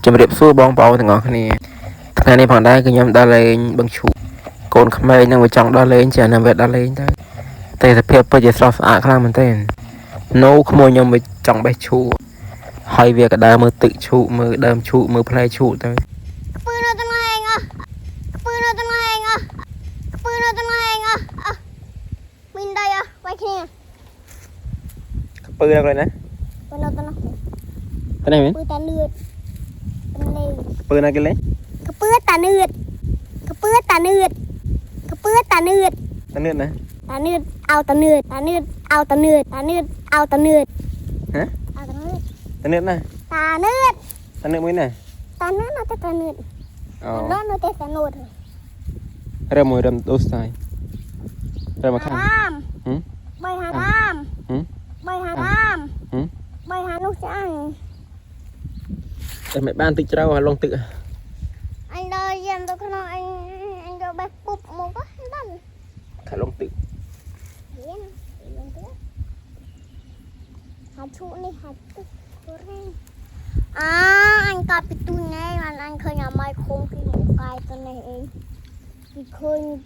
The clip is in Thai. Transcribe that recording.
จะมาเรียบสู้บองเปาถึงงอคันนี้ทางนี้ผ่านได้ก็ยำดาเลนบางชูโกนขมายนั่งไปจังดาเลนจะนำเวทดาเลนได้แต่ถ้าเพียบไปจะสอบสะอาดข้างมันเต้นโน้ขโมยยำไปจังไปชูให้เวียกระดามือตึกชูมือเดิมชูมือเพลย์ชูได้ปืนเราจะมาเองอ่ะปืนเราจะมาเองอ่ะปืนเราจะมาเองอ่ะมินได้อ่ะไว้ที่นี่ปืนอะไรนะปืนเราจะมาเป็นไงมั้ยปืนตาเลือดเป็นเลยปืนอะไรกันเลยกระปื้อตาเลือดกระปื้อตาเลือดกระปื้อตาเลือดตาเนื้อนะตาเลือดเอาตาเลือดตาเลือดเอาตาเลือดตาเลือดเอาตาเลือดฮะเอาตาเลือดตาเนื้อนะตาเลือดตาเนื้อมั้ยนะตาเลือดเราจะตาเลือดแล้วเราจะสนุกเริ่มมวยเริ่มโดสไตเริ่มมาข้างใบหาดามใบหาดามใบหาลูกจังแต่แม่บ้านตึกเจ้าลงตึกanh đợi em tôi không anh đợi bạch bụp một cái đần khả lôngตึกhạt trụ này hạt tức anh cặp cái túi này mà anh khơi nhà mai không khi một cái con này thì khơi